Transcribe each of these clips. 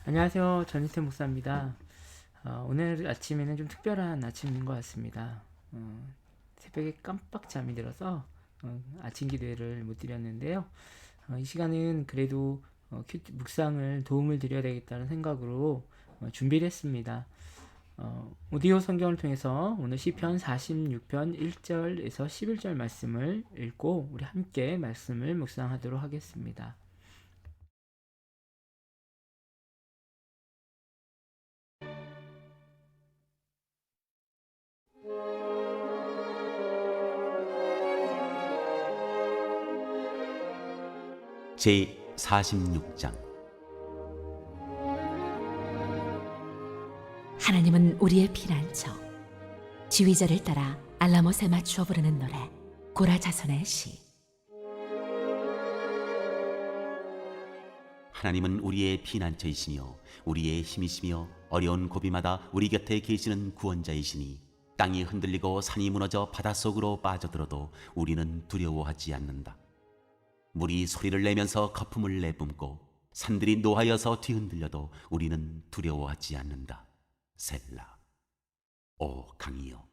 안녕하세요. 전희태 목사입니다. 오늘 아침에는 좀 특별한 아침인 것 같습니다. 새벽에 깜빡 잠이 들어서 아침 기도회를 못 드렸는데요. 이 시간은 그래도 묵상을 도움을 드려야 되겠다는 생각으로 준비를 했습니다. 오디오 성경을 통해서 오늘 시편 46편 1절에서 11절 말씀을 읽고 우리 함께 말씀을 묵상하도록 하겠습니다. 제 46장. 하나님은 우리의 피난처. 지휘자를 따라 알라못에 맞추어 부르는 노래. 고라 자손의 시. 하나님은 우리의 피난처이시며 우리의 힘이시며 어려운 고비마다 우리 곁에 계시는 구원자이시니 땅이 흔들리고 산이 무너져 바닷속으로 빠져들어도 우리는 두려워하지 않는다. 물이 소리를 내면서 거품을 내뿜고 산들이 노하여서 뒤흔들려도 우리는 두려워하지 않는다. 셀라. 오 강이여,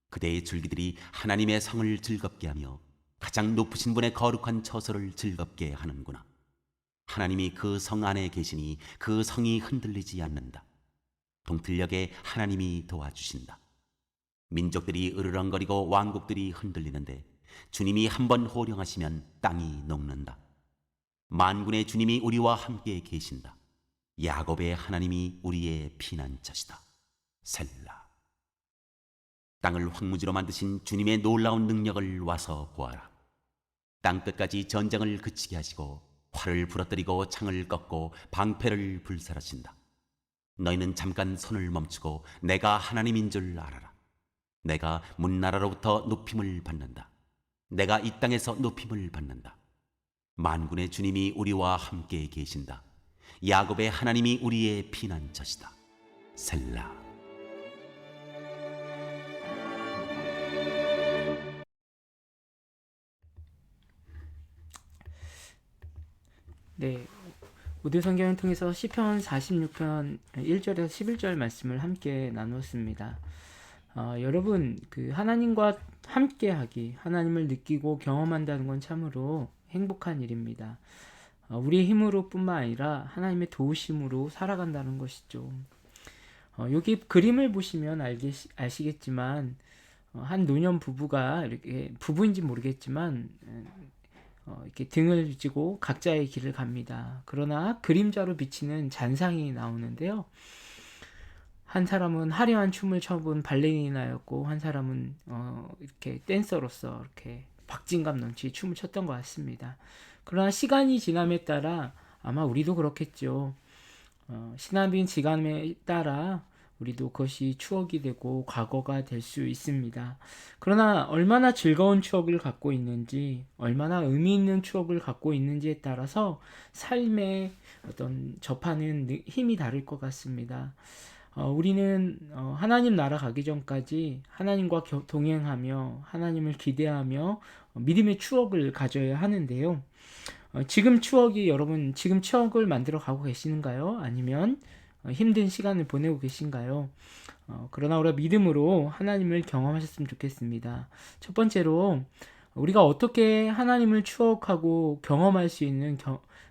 그대의 줄기들이 하나님의 성을 즐겁게 하며 가장 높으신 분의 거룩한 처소를 즐겁게 하는구나. 하나님이 그 성 안에 계시니 그 성이 흔들리지 않는다. 동틀녘에 하나님이 도와주신다. 민족들이 으르렁거리고 왕국들이 흔들리는데 주님이 한번 호령하시면 땅이 녹는다. 만군의 주님이 우리와 함께 계신다. 야곱의 하나님이 우리의 피난처시다. 셀라. 땅을 황무지로 만드신 주님의 놀라운 능력을 와서 보아라. 땅끝까지 전쟁을 그치게 하시고 활을 부러뜨리고 창을 꺾고 방패를 불살하신다. 너희는 잠깐 손을 멈추고 내가 하나님인 줄 알아라. 내가 문나라로부터 높임을 받는다. 내가 이 땅에서 높임을 받는다. 만군의 주님이 우리와 함께 계신다. 야곱의 하나님이 우리의 피난처시다. 셀라. 네, 오디오 성경을 통해서 시편 46편 1절에서 11절 말씀을 함께 나누었습니다. 여러분, 하나님과 함께하기, 하나님을 느끼고 경험한다는 건 참으로 행복한 일입니다. 우리의 힘으로 뿐만 아니라 하나님의 도우심으로 살아간다는 것이죠. 여기 그림을 보시면 아시겠지만 한 노년 부부가 이렇게 부부인지 모르겠지만 이렇게 등을 지고 각자의 길을 갑니다. 그러나 그림자로 비치는 잔상이 나오는데요. 한 사람은 화려한 춤을 춰본 발레리나였고 한 사람은 이렇게 댄서로서 이렇게 박진감 넘치게 춤을 췄던 것 같습니다. 그러나 시간이 지남에 따라 아마 우리도 그렇겠죠. 시간이 지남에 따라 우리도 그것이 추억이 되고 과거가 될 수 있습니다. 그러나 얼마나 즐거운 추억을 갖고 있는지, 얼마나 의미 있는 추억을 갖고 있는지에 따라서 삶에 어떤 접하는 힘이 다를 것 같습니다. 우리는 하나님 나라 가기 전까지 하나님과 동행하며 하나님을 기대하며 믿음의 추억을 가져야 하는데요. 여러분 지금 추억을 만들어 가고 계시는가요? 아니면 힘든 시간을 보내고 계신가요? 그러나 우리가 믿음으로 하나님을 경험하셨으면 좋겠습니다. 첫 번째로 우리가 어떻게 하나님을 추억하고 경험할 수 있는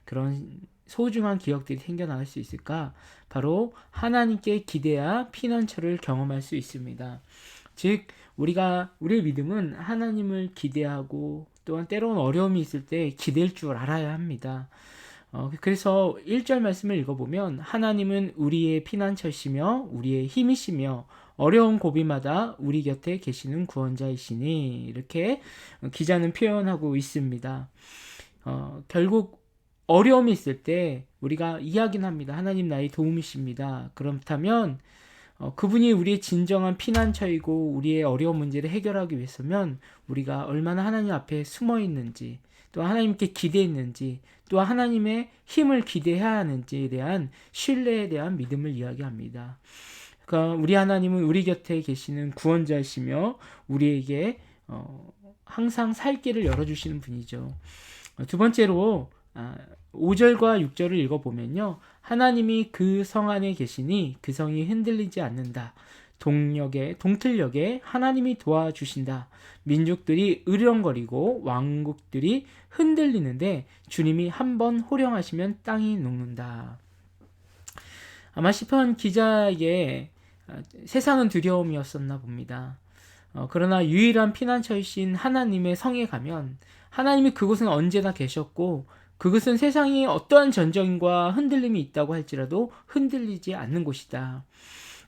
그런 소중한 기억들이 생겨나갈 수 있을까? 바로 하나님께 기대야 피난처를 경험할 수 있습니다. 즉 우리의 믿음은 하나님을 기대하고 또한 때로는 어려움이 있을 때 기댈 줄 알아야 합니다. 그래서 1절 말씀을 읽어보면 하나님은 우리의 피난처시며 우리의 힘이시며 어려운 고비마다 우리 곁에 계시는 구원자이시니 이렇게 기자는 표현하고 있습니다. 결국 어려움이 있을 때 우리가 이야기는 합니다. 하나님 나의 도움이십니다. 그렇다면 그분이 우리의 진정한 피난처이고 우리의 어려운 문제를 해결하기 위해서면 우리가 얼마나 하나님 앞에 숨어 있는지 또 하나님께 기대했는지 또 하나님의 힘을 기대해야 하는지에 대한 신뢰에 대한 믿음을 이야기합니다. 그러니까 우리 하나님은 우리 곁에 계시는 구원자이시며 우리에게 항상 살 길을 열어주시는 분이죠. 두 번째로 5절과 6절을 읽어보면요. 하나님이 그 성 안에 계시니 그 성이 흔들리지 않는다. 동틀녘에 하나님이 도와주신다. 민족들이 으렁거리고 왕국들이 흔들리는데 주님이 한번 호령하시면 땅이 녹는다. 아마 시편 기자에게 세상은 두려움이었었나 봅니다. 그러나 유일한 피난처이신 하나님의 성에 가면 하나님이 그곳은 언제나 계셨고 그것은 세상이 어떠한 전쟁과 흔들림이 있다고 할지라도 흔들리지 않는 곳이다.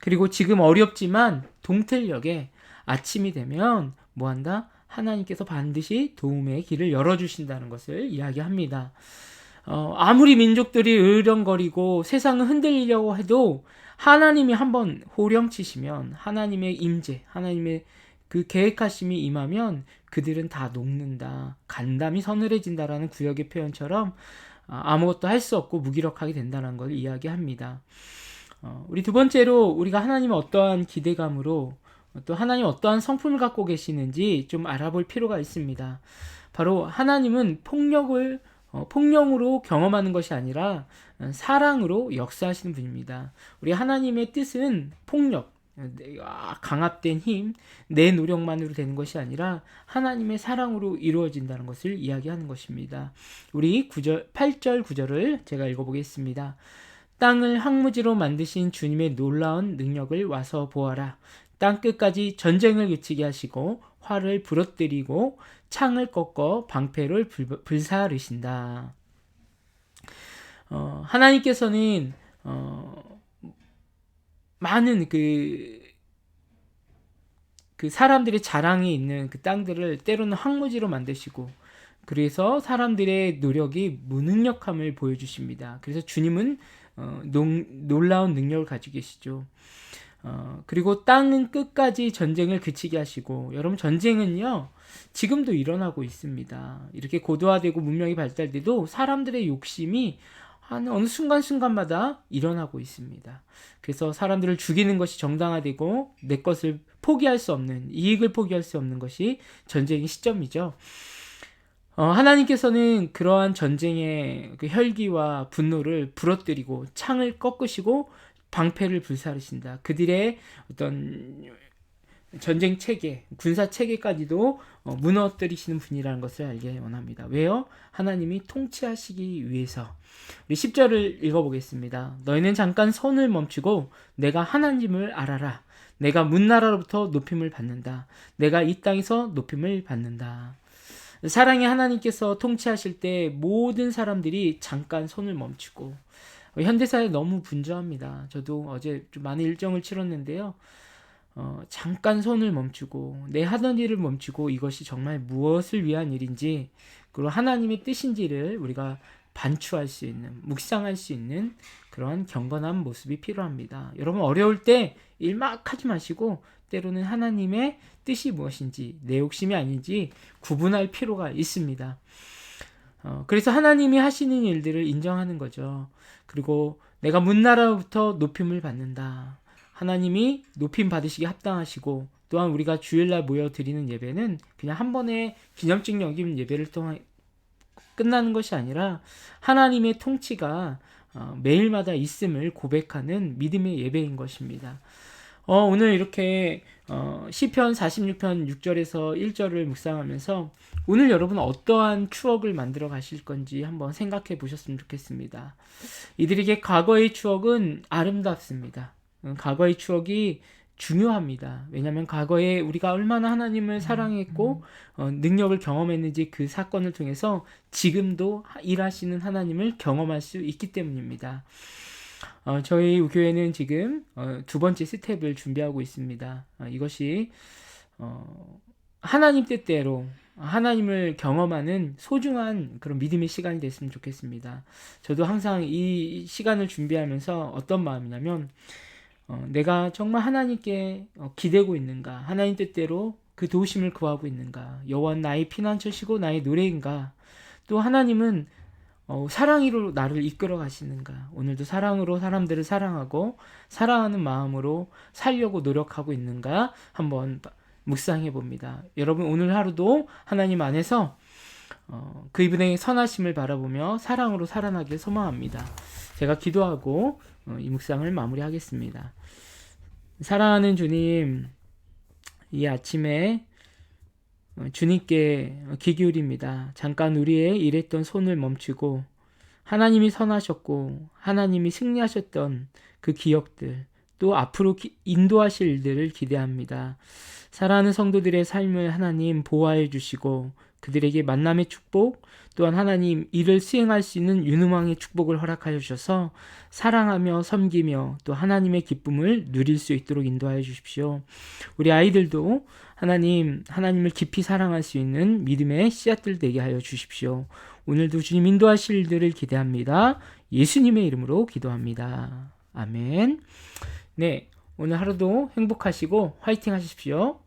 그리고 지금 어렵지만 동틀녘에 아침이 되면 뭐한다? 하나님께서 반드시 도움의 길을 열어주신다는 것을 이야기합니다. 아무리 민족들이 으렁거리고 세상을 흔들리려고 해도 하나님이 한번 호령치시면 하나님의 임재, 하나님의 그 계획하심이 임하면 그들은 다 녹는다. 간담이 서늘해진다라는 구역의 표현처럼 아무것도 할 수 없고 무기력하게 된다는 걸 이야기합니다. 우리 두 번째로 우리가 하나님의 어떠한 기대감으로 또 하나님 어떠한 성품을 갖고 계시는지 좀 알아볼 필요가 있습니다. 바로 하나님은 폭력으로 경험하는 것이 아니라 사랑으로 역사하시는 분입니다. 우리 하나님의 뜻은 폭력, 강압된 힘, 내 노력만으로 되는 것이 아니라 하나님의 사랑으로 이루어진다는 것을 이야기하는 것입니다. 우리 8절 9절을 제가 읽어보겠습니다. 땅을 황무지로 만드신 주님의 놀라운 능력을 와서 보아라. 땅 끝까지 전쟁을 그치게 하시고 활을 부러뜨리고 창을 꺾어 방패를 불사르신다. 하나님께서는 많은 그 사람들의 자랑이 있는 그 땅들을 때로는 황무지로 만드시고 그래서 사람들의 노력이 무능력함을 보여주십니다. 그래서 주님은 놀라운 능력을 가지고 계시죠. 그리고 땅은 끝까지 전쟁을 그치게 하시고 여러분 전쟁은요 지금도 일어나고 있습니다. 이렇게 고도화되고 문명이 발달돼도 사람들의 욕심이 어느 순간순간마다 일어나고 있습니다. 그래서 사람들을 죽이는 것이 정당화되고 내 것을 포기할 수 없는 이익을 포기할 수 없는 것이 전쟁의 시점이죠. 하나님께서는 그러한 전쟁의 그 혈기와 분노를 부러뜨리고 창을 꺾으시고 방패를 불사르신다. 그들의 어떤 전쟁 체계, 군사 체계까지도 무너뜨리시는 분이라는 것을 알게 원합니다. 왜요? 하나님이 통치하시기 위해서. 우리 10절을 읽어보겠습니다. 너희는 잠깐 손을 멈추고 내가 하나님을 알아라. 내가 문나라로부터 높임을 받는다. 내가 이 땅에서 높임을 받는다. 사랑의 하나님께서 통치하실 때 모든 사람들이 잠깐 손을 멈추고 현대사에 너무 분주합니다. 저도 어제 좀 많은 일정을 치렀는데요. 잠깐 손을 멈추고 내 하던 일을 멈추고 이것이 정말 무엇을 위한 일인지 그리고 하나님의 뜻인지를 우리가 반추할 수 있는 묵상할 수 있는 그런 경건한 모습이 필요합니다. 여러분 어려울 때 일 막 하지 마시고 때로는 하나님의 뜻이 무엇인지 내 욕심이 아닌지 구분할 필요가 있습니다. 그래서 하나님이 하시는 일들을 인정하는 거죠. 그리고 내가 문나라로부터 높임을 받는다. 하나님이 높임 받으시기 합당하시고 또한 우리가 주일날 모여 드리는 예배는 그냥 한 번의 기념적 여김 예배를 통해 끝나는 것이 아니라 하나님의 통치가 매일마다 있음을 고백하는 믿음의 예배인 것입니다. 오늘 이렇게 시편 46편 6절에서 1절을 묵상하면서 오늘 여러분 어떠한 추억을 만들어 가실 건지 한번 생각해 보셨으면 좋겠습니다. 이들에게 과거의 추억은 아름답습니다. 과거의 추억이 중요합니다. 왜냐하면 과거에 우리가 얼마나 하나님을 사랑했고 능력을 경험했는지 그 사건을 통해서 지금도 일하시는 하나님을 경험할 수 있기 때문입니다. 저희 교회는 지금 두 번째 스텝을 준비하고 있습니다. 이것이 하나님 뜻대로 하나님을 경험하는 소중한 그런 믿음의 시간이 됐으면 좋겠습니다. 저도 항상 이 시간을 준비하면서 어떤 마음이냐면 내가 정말 하나님께 기대고 있는가, 하나님 뜻대로 그 도우심을 구하고 있는가, 여호와 나의 피난처시고 나의 노래인가, 또 하나님은 사랑으로 나를 이끌어 가시는가, 오늘도 사랑으로 사람들을 사랑하고 사랑하는 마음으로 살려고 노력하고 있는가 한번 묵상해 봅니다. 여러분 오늘 하루도 하나님 안에서 그분의 선하심을 바라보며 사랑으로 살아나길 소망합니다. 제가 기도하고 이 묵상을 마무리하겠습니다. 사랑하는 주님, 이 아침에 주님께 귀 기울입니다. 잠깐 우리의 일했던 손을 멈추고 하나님이 선하셨고 하나님이 승리하셨던 그 기억들, 또 앞으로 인도하실 일들을 기대합니다. 사랑하는 성도들의 삶을 하나님 보호해 주시고 그들에게 만남의 축복, 또한 하나님 일을 수행할 수 있는 유능왕의 축복을 허락하여 주셔서 사랑하며 섬기며 또 하나님의 기쁨을 누릴 수 있도록 인도하여 주십시오. 우리 아이들도 하나님을 깊이 사랑할 수 있는 믿음의 씨앗들 되게 하여 주십시오. 오늘도 주님 인도하실 일들을 기대합니다. 예수님의 이름으로 기도합니다. 아멘. 네, 오늘 하루도 행복하시고 화이팅 하십시오.